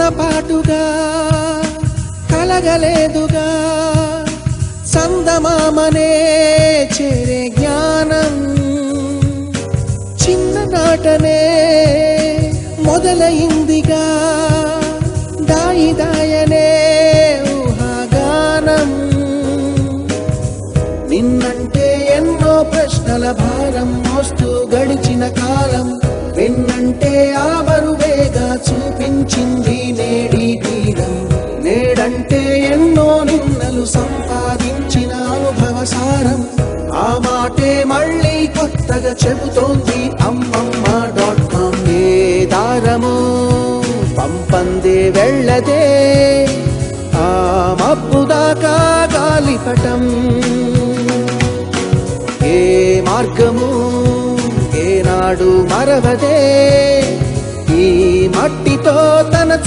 పాటుగా కలగలేదుగా సందమామనే చేరే జ్ఞానం చిన్ననాటనే మొదలైందిగా దాయి దాయనే ఊహాగానం నిన్నంటే ఎన్నో ప్రశ్నల భారం మోస్తూ గడిచిన కాలం నిన్నంటే ఆ బరువేగా చూపించింది నేడి తీరం నేడంటే ఎన్నో నిన్నలు సంపాదించిన అనుభవ సారం ఆ మాటే మళ్ళీ కొత్తగా చెబుతోంది అమ్మమ్మ.com ఏ దారమో పంపందే వెళ్ళదే ఆ మబ్బు దాకా గాలిపటం ఏ మార్గము ఏనాడు మరవదే ఈ మట్టితో తన